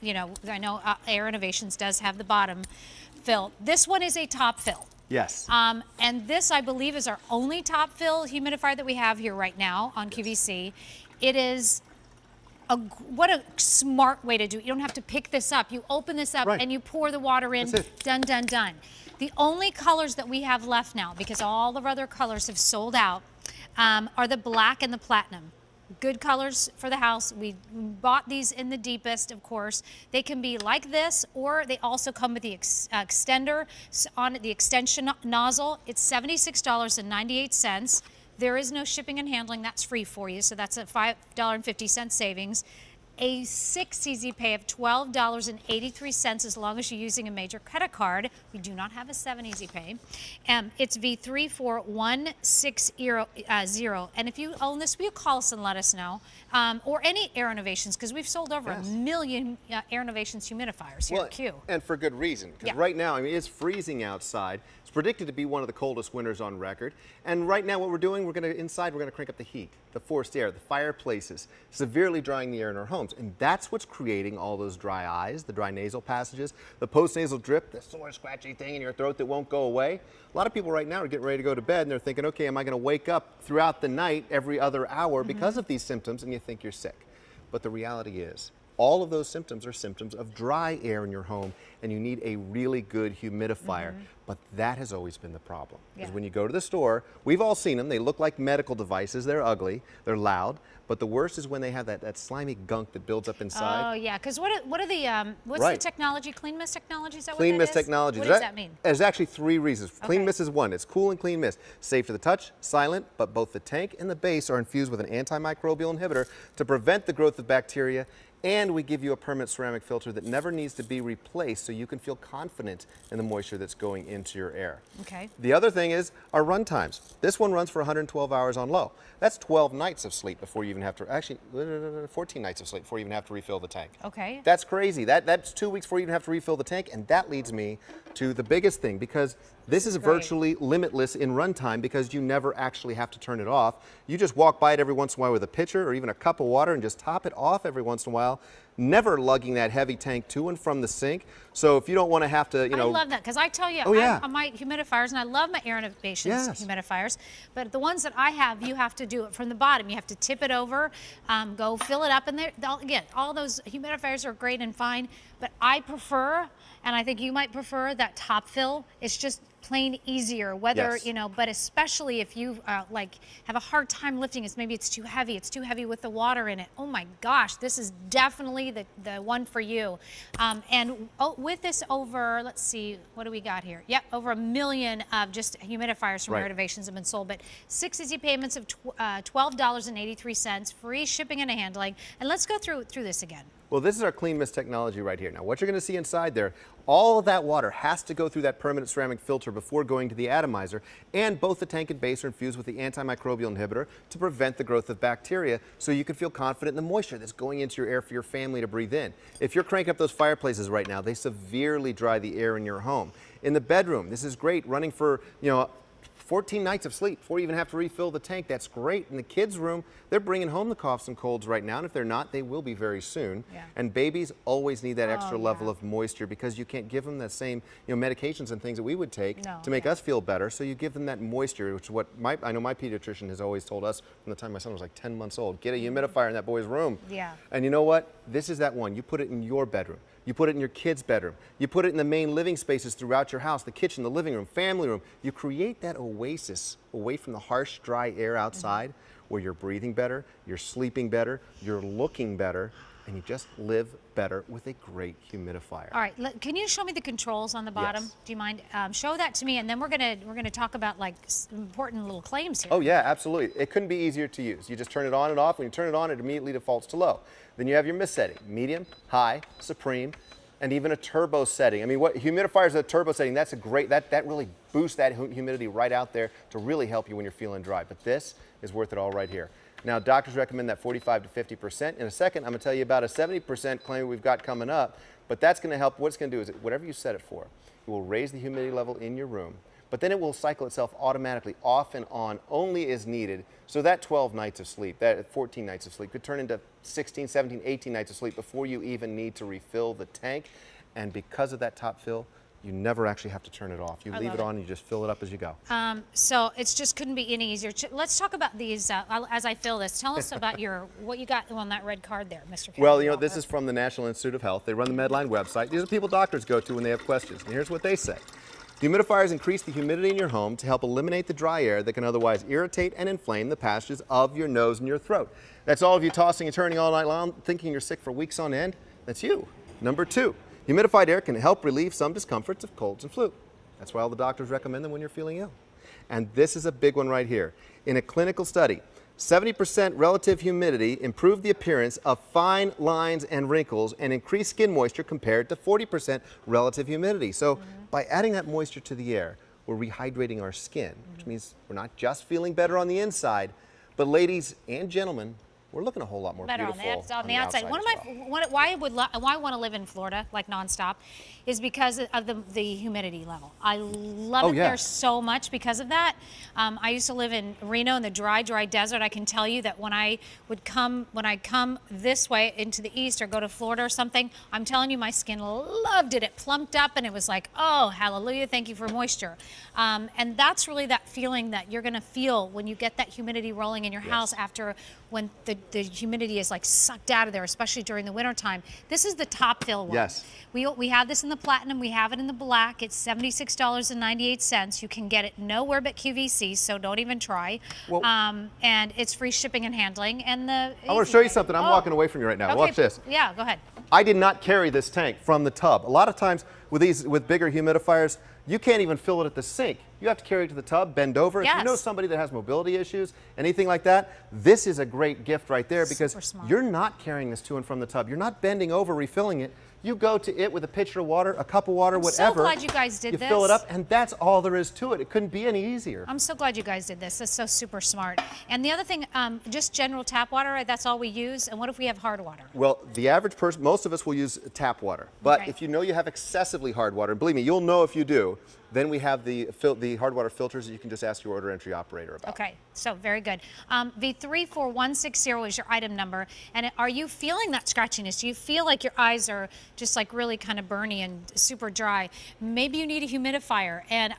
you know, I know Air Innovations does have the bottom fill. This one is a top fill. Yes. And this, I believe, is our only top fill humidifier that we have here right now on QVC. It is what a smart way to do it. You don't have to pick this up. You open this up and you pour the water in. That's it. Done, done, done. The only colors that we have left now, because all the other colors have sold out, are the black and the platinum. Good colors for the house. We bought these in the deepest, of course. They can be like this, or they also come with the extender on the extension nozzle. It's $76.98. There is no shipping and handling. That's free for you, so that's a $5.50 savings. A 6 easy pay of $12.83 as long as you're using a major credit card. We do not have a 7 easy pay. It's V34160. And if you own this, will you call us and let us know? Or any Air Innovations, because we've sold over 1 million Air Innovations humidifiers here at Q. And for good reason, because right now, I mean, it's freezing outside. It's predicted to be one of the coldest winters on record. And right now what we're doing, we're going to crank up the heat, the forced air, the fireplaces, severely drying the air in our homes. And that's what's creating all those dry eyes, the dry nasal passages, the postnasal drip, the sore scratchy thing in your throat that won't go away. A lot of people right now are getting ready to go to bed and they're thinking, okay, am I going to wake up throughout the night every other hour because of these symptoms? And you think you're sick. But the reality is, all of those symptoms are symptoms of dry air in your home, and you need a really good humidifier. But that has always been the problem. Because when you go to the store, we've all seen them. They look like medical devices. They're ugly. They're loud. But the worst is when they have that slimy gunk that builds up inside. Oh, yeah. Because what's the technology? Clean mist technology? Is that Clean what that mist is? technology. What does that mean? There's actually 3 reasons. Clean mist is one. It's cool and clean mist. Safe to the touch, silent, but both the tank and the base are infused with an antimicrobial inhibitor to prevent the growth of bacteria. And we give you a permanent ceramic filter that never needs to be replaced, so you can feel confident in the moisture that's going into your air. Okay. The other thing is our run times. This one runs for 112 hours on low. That's 12 nights of sleep before you even have to, actually 14 nights of sleep before you even have to refill the tank. Okay. That's crazy. That's 2 weeks before you even have to refill the tank, and that leads me to the biggest thing, because this is virtually limitless in runtime because you never actually have to turn it off. You just walk by it every once in a while with a pitcher or even a cup of water and just top it off every once in a while, never lugging that heavy tank to and from the sink. So if you don't want to have to, you know. I love that, because I tell you, my humidifiers, and I love my Air Innovations humidifiers, but the ones that I have, you have to do it from the bottom. You have to tip it over, go fill it up, and again, all those humidifiers are great and fine, but I prefer, and I think you might prefer, that top fill. It's just plain easier, whether, you know, but especially if you like have a hard time lifting it, maybe it's too heavy with the water in it. Oh my gosh, this is definitely the one for you. And with this over, let's see, what do we got here? Yep, over 1 million of just humidifiers from Air Innovations have been sold, but 6 easy payments of $12.83, free shipping and handling. And let's go through this again. Well, this is our clean mist technology right here. Now, what you're going to see inside there, all of that water has to go through that permanent ceramic filter before going to the atomizer, and both the tank and base are infused with the antimicrobial inhibitor to prevent the growth of bacteria, so you can feel confident in the moisture that's going into your air for your family to breathe in. If you're cranking up those fireplaces right now, they severely dry the air in your home. In the bedroom, this is great, running for, you know, 14 nights of sleep before you even have to refill the tank. That's great. In the kids' room, they're bringing home the coughs and colds right now, and if they're not, they will be very soon. And babies always need that extra level of moisture, because you can't give them the same, you know, medications and things that we would take to make us feel better. So you give them that moisture, which is what I know my pediatrician has always told us from the time my son was like 10 months old. Get a humidifier in that boy's room. And you know what? This is that one. You put it in your bedroom. You put it in your kid's bedroom. You put it in the main living spaces throughout your house, the kitchen, the living room, family room. You create that oasis away from the harsh, dry air outside, where you're breathing better, you're sleeping better, you're looking better, and you just live better with a great humidifier. All right, can you show me the controls on the bottom? Do you mind? Show that to me, and then we're gonna talk about like important little claims here. Oh yeah, absolutely. It couldn't be easier to use. You just turn it on and off. When you turn it on, it immediately defaults to low. Then you have your mist setting: medium, high, supreme, and even a turbo setting. I mean, what humidifiers are a turbo setting? That's a great, that really boosts that humidity right out there to really help you when you're feeling dry. But this is worth it all right here. Now, doctors recommend that 45 to 50%. In a second, I'm going to tell you about a 70% claim we've got coming up. But that's going to help. What it's going to do is, whatever you set it for, it will raise the humidity level in your room but then it will cycle itself automatically off and on only as needed. So that 12 nights of sleep, that 14 nights of sleep could turn into 16, 17, 18 nights of sleep before you even need to refill the tank. And because of that top fill, you never actually have to turn it off. You leave it on and you just fill it up as you go. So it just couldn't be any easier. Let's talk about these as I fill this. Tell us about what you got on that red card there, Mr. Kennedy. Well, you know, this is from the National Institute of Health. They run the Medline website. These are people doctors go to when they have questions. And here's what they say. Humidifiers increase the humidity in your home to help eliminate the dry air that can otherwise irritate and inflame the passages of your nose and your throat. That's all of you tossing and turning all night long, thinking you're sick for weeks on end. That's you. Number 2, humidified air can help relieve some discomforts of colds and flu. That's why all the doctors recommend them when you're feeling ill. And this is a big one right here. In a clinical study, 70% relative humidity improved the appearance of fine lines and wrinkles and increased skin moisture compared to 40% relative humidity. So by adding that moisture to the air, we're rehydrating our skin, which means we're not just feeling better on the inside, but ladies and gentlemen, we're looking a whole lot more beautiful on the outside. Why I want to live in Florida like nonstop is because of the humidity level. I love it there so much because of that. I used to live in Reno in the dry desert. I can tell you that when I come this way into the east or go to Florida or something, I'm telling you my skin loved it. It plumped up and it was like, oh, hallelujah, thank you for moisture. And that's really that feeling that you're going to feel when you get that humidity rolling in your house after when the humidity is like sucked out of there, especially during the winter time. This is the top fill one. Yes. We have this in the platinum. We have it in the black. It's $76.98. You can get it nowhere but QVC, so don't even try. Well, and it's free shipping and handling. And I want to show you something. I'm walking away from you right now. Okay. Watch this. Yeah, go ahead. I did not carry this tank from the tub. A lot of times with bigger humidifiers, you can't even fill it at the sink. You have to carry it to the tub, bend over. If you know somebody that has mobility issues, anything like that, this is a great gift right there because you're not carrying this to and from the tub. You're not bending over, refilling it. You go to it with a pitcher of water, a cup of water, whatever. I'm so glad you guys did this. You fill it up, and that's all there is to it. It couldn't be any easier. I'm so glad you guys did this. That's so super smart. And the other thing, just general tap water, that's all we use. And what if we have hard water? Well, the average person, most of us will use tap water. But if you know you have excessively hard water, and believe me, you'll know if you do, then we have the hard water filters that you can just ask your order entry operator about. Okay, so very good. V34160 is your item number. And are you feeling that scratchiness? Do you feel like your eyes are just like really kind of burny and super dry? Maybe you need a humidifier. And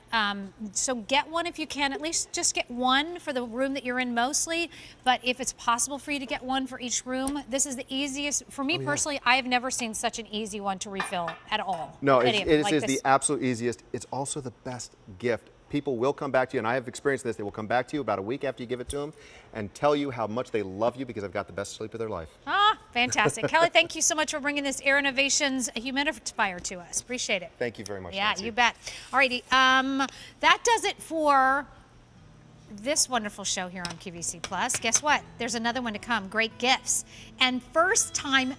so get one if you can. At least just get one for the room that you're in mostly. But if it's possible for you to get one for each room, this is the easiest. For me personally, I have never seen such an easy one to refill at all. No, it is the absolute easiest. It's also the best gift. People will come back to you, and I have experienced this. They will come back to you about a week after you give it to them and tell you how much they love you because I've got the best sleep of their life. Ah, fantastic. Kelly, thank you so much for bringing this Air Innovations humidifier to us. Appreciate it. Thank you very much, Yeah, Nancy. you bet. All righty. That does it for this wonderful show here on QVC Plus. Guess what? There's another one to come. Great gifts. And first time